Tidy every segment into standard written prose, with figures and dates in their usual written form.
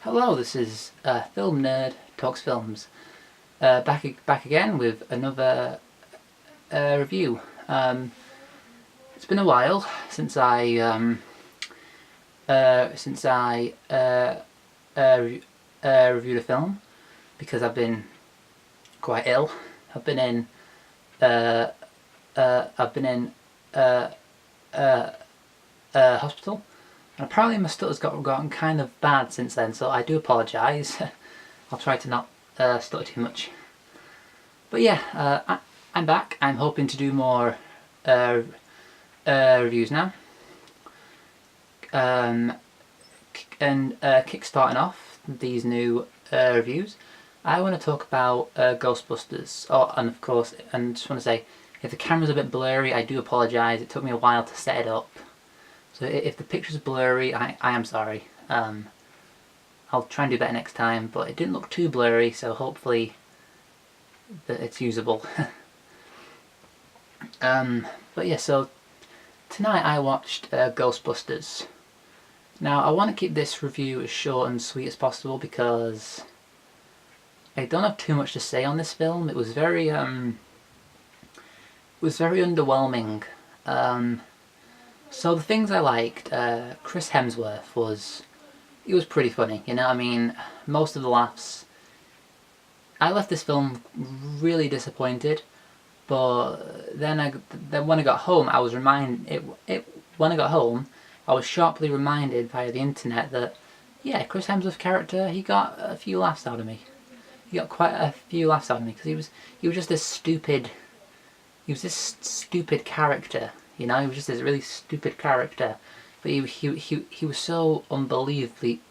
Hello, this is Film Nerd Talks Films. Back again with another review. It's been a while since I reviewed a film because I've been quite ill. I've been in hospital. And apparently my stutter's gotten kind of bad since then, so I do apologise. I'll try to not stutter too much. But yeah, I'm back. I'm hoping to do more reviews now. And kickstarting off these new reviews, I want to talk about Ghost Busters. Oh, and of course, and just want to say, if the camera's a bit blurry, I do apologise. It took me a while to set it up. So if the picture's blurry, I am sorry. I'll try and do better next time, but it didn't look too blurry, so hopefully that it's usable. But yeah, so tonight I watched Ghostbusters. Now I want to keep this review as short and sweet as possible because I don't have too much to say on this film. It was very underwhelming. So the things I liked, Chris Hemsworth was pretty funny, you know. I mean, most of the laughs. I left this film really disappointed, but then when I got home, I was sharply reminded via the internet that yeah, Chris Hemsworth's character, he got a few laughs out of me. He got quite a few laughs out of me because he was just this stupid character. You know, he was just this really stupid character, but he was so unbelievably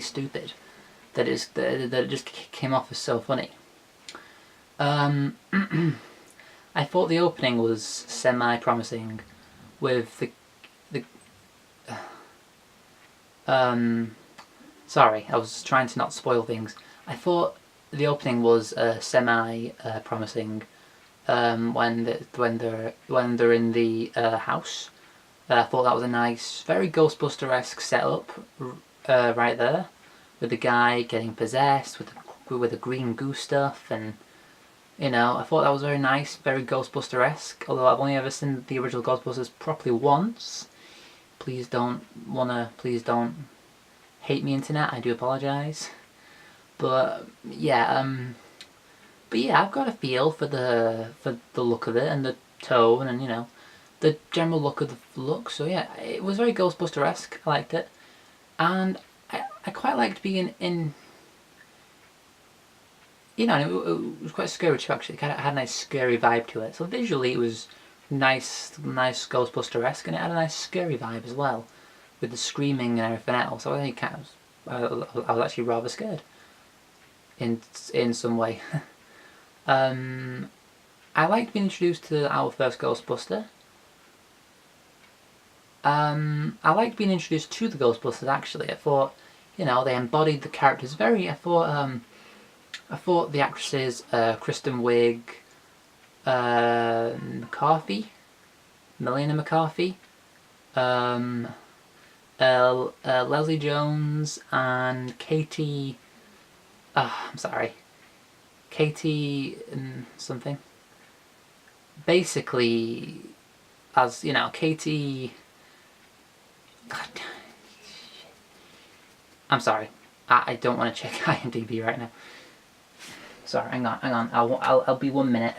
stupid that it just came off as so funny. I thought the opening was semi-promising, with the sorry, I was trying to not spoil things. I thought the opening was semi-promising. When they're in the house, I thought that was a nice, very Ghostbuster-esque setup right there, with the guy getting possessed with the green goo stuff, and you know, I thought that was very nice, very Ghostbuster-esque. Although I've only ever seen the original Ghostbusters properly once. Please don't hate me, internet. I do apologise, but yeah. But yeah, I've got a feel for the look of it and the tone and, you know, the general look of the look. So yeah, it was very Ghostbuster-esque. I liked it, and I quite liked being in. You know, it was quite scary too. Actually, it kind of had a nice scary vibe to it. So visually, it was nice Ghostbuster-esque, and it had a nice scary vibe as well, with the screaming and everything else. So I think I was actually rather scared in some way. I liked being introduced to our first Ghostbuster. I liked being introduced to the Ghostbusters, actually. I thought, you know, they embodied the characters very. I thought the actresses, Kristen Wiig, Melina McCarthy, Leslie Jones, and Katie. I'm sorry. Katie something. Basically, as you know, Katie. God, I'm sorry. I don't want to check IMDb right now. Sorry, hang on. I'll be 1 minute.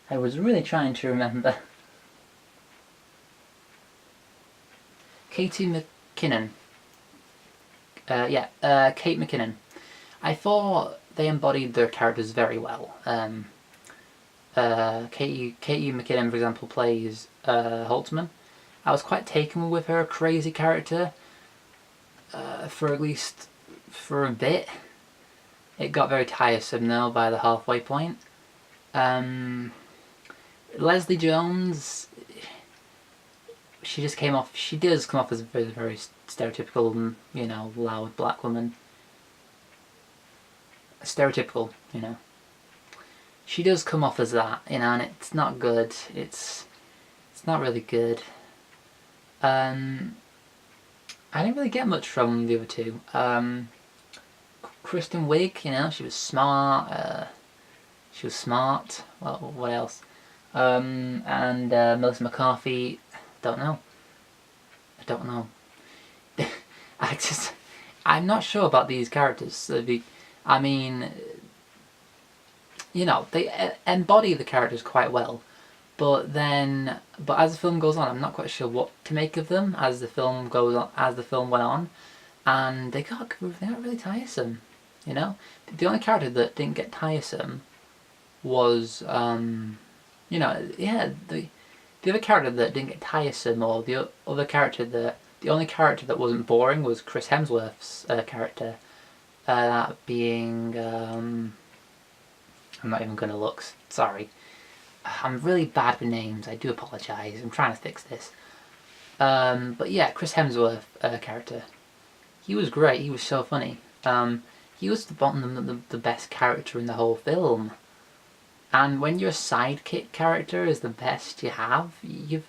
I was really trying to remember. Katie McKinnon. Kate McKinnon. I thought they embodied their characters very well. Katie McKinnon, for example, plays Holtzman. I was quite taken with her crazy character for a bit. It got very tiresome though by the halfway point. Leslie Jones, she does come off as a very, very stereotypical, you know, loud black woman. Stereotypical, you know. She does come off as that, you know, and it's not good. It's not really good. I didn't really get much from the other two. Kristen Wiig, she was smart. She was smart. Well, what else? And Melissa McCarthy. Don't know. I don't know. I just, I'm not sure about these characters. I mean, they embody the characters quite well, but as the film goes on, I'm not quite sure what to make of them as the film goes on, as the film went on, and they got really tiresome. The only character that didn't get tiresome was the other character that didn't get tiresome, or the only character that wasn't boring was Chris Hemsworth's character. That being, I'm not even going to look. Sorry, I'm really bad with names. I do apologise. I'm trying to fix this. But yeah, Chris Hemsworth character. He was great. He was so funny. He was the best character in the whole film. And when your sidekick character is the best you have, you've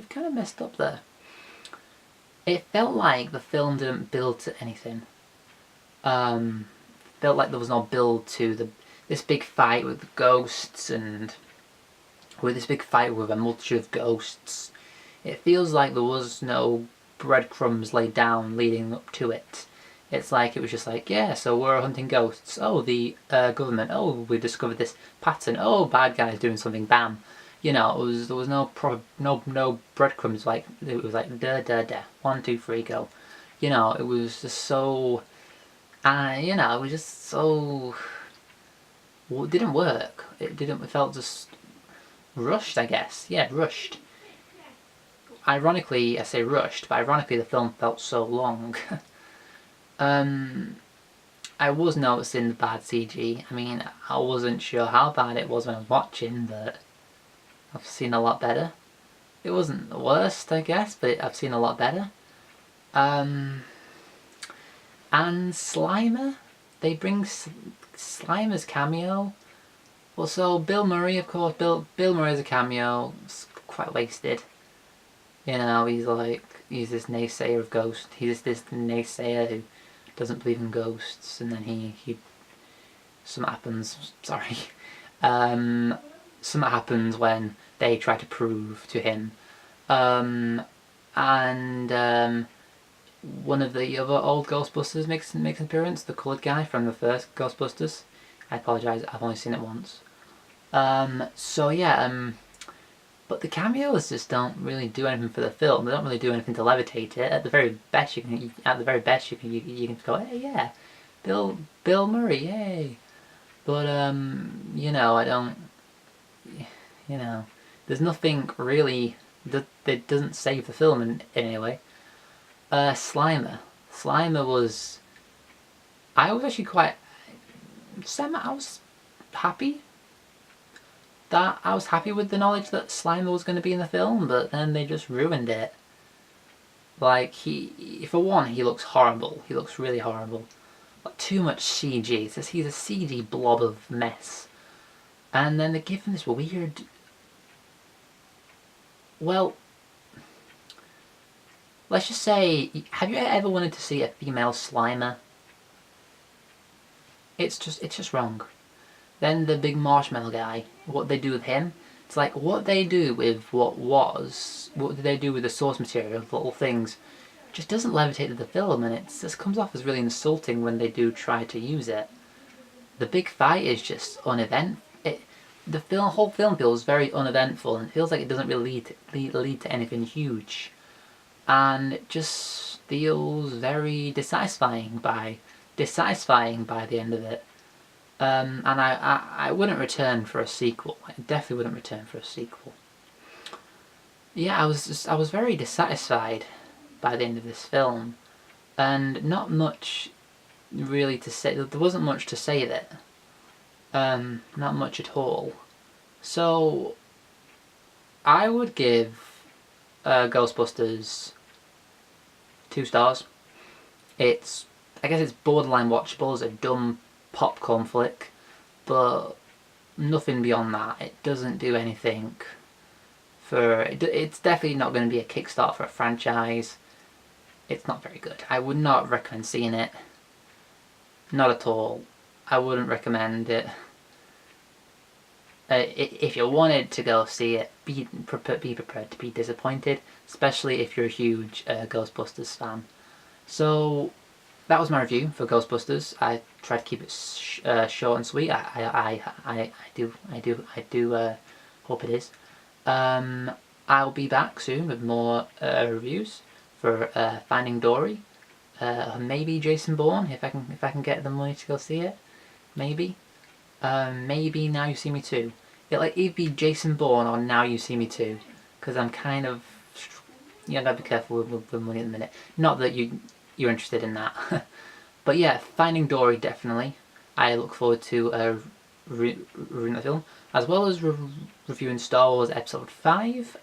kind of messed up there. It felt like the film didn't build to anything. Felt like there was no build to this big fight with the ghosts and with this big fight with a multitude of ghosts. It feels like there was no breadcrumbs laid down leading up to it. It's like it was just like, yeah, so we're hunting ghosts. Oh, the government. Oh, we discovered this pattern. Oh, bad guys doing something. Bam. There was no breadcrumbs. Like it was like da da da. 1, 2, 3, go. It was just so. It was just so. Well, it didn't work. It didn't. It felt just rushed, I guess. Yeah, rushed. Ironically, I say rushed, but ironically, the film felt so long. I was noticing the bad CG. I mean, I wasn't sure how bad it was when I was watching, but I've seen a lot better. It wasn't the worst, I guess, but I've seen a lot better. And Slimer, they bring Slimer's cameo. Well, so Bill Murray, of course, Bill Murray's a cameo. It's quite wasted. He's this naysayer of ghosts. He's this naysayer who doesn't believe in ghosts, and then he something happens. Sorry, something happens when they try to prove to him, and one of the other old Ghostbusters makes an appearance. The coloured guy from the first Ghostbusters. I apologise. I've only seen it once. So yeah. But the cameos just don't really do anything for the film. They don't really do anything to levitate it. At the very best, you can go, hey, yeah, Bill Murray, yay. But I don't. There's nothing really that doesn't save the film in any way. Slimer was. I was actually quite. I was happy. I was happy with the knowledge that Slimer was going to be in the film, but then they just ruined it. Like, for one, he looks horrible. He looks really horrible. Like, too much CG. He's a CG blob of mess. And then they give him this weird. Well, let's just say, have you ever wanted to see a female Slimer? It's just wrong. Then the big marshmallow guy, what they do with him, it's like what they do with what did they do with the source material, the little things, just doesn't levitate to the film, and it just comes off as really insulting when they do try to use it. The big fight is just uneventful. The whole film feels very uneventful, and it feels like it doesn't really lead to anything huge, and it just feels very dissatisfying by the end of it. And I wouldn't return for a sequel. I definitely wouldn't return for a sequel. Yeah, I was very dissatisfied by the end of this film, and not much really to say. There wasn't much to say there. Not much at all. So I would give Ghostbusters 2 stars. I guess it's borderline watchable as a dumb popcorn flick, but nothing beyond that. It doesn't do anything for. It's definitely not going to be a kickstart for a franchise. it's not very good. I would not recommend seeing it. Not at all. I wouldn't recommend it. If you wanted to go see it, be prepared to be disappointed, especially if you're a huge Ghostbusters fan. So that was my review for Ghostbusters. I tried to keep it short and sweet. I do hope it is. I'll be back soon with more reviews for Finding Dory. Maybe Jason Bourne if I can get the money to go see it. Maybe. Maybe Now You See Me Too. It'd be Jason Bourne or Now You See Me Too, because I'm kind of, gotta be careful with money at the minute. Not that you're interested in that, but yeah, Finding Dory definitely. I look forward to reviewing the film, as well as reviewing Star Wars Episode 5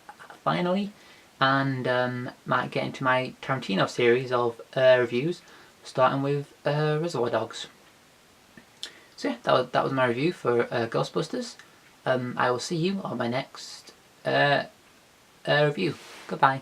finally, and might get into my Tarantino series of reviews, starting with Reservoir Dogs. So yeah, that was my review for Ghostbusters. I will see you on my next review. Goodbye.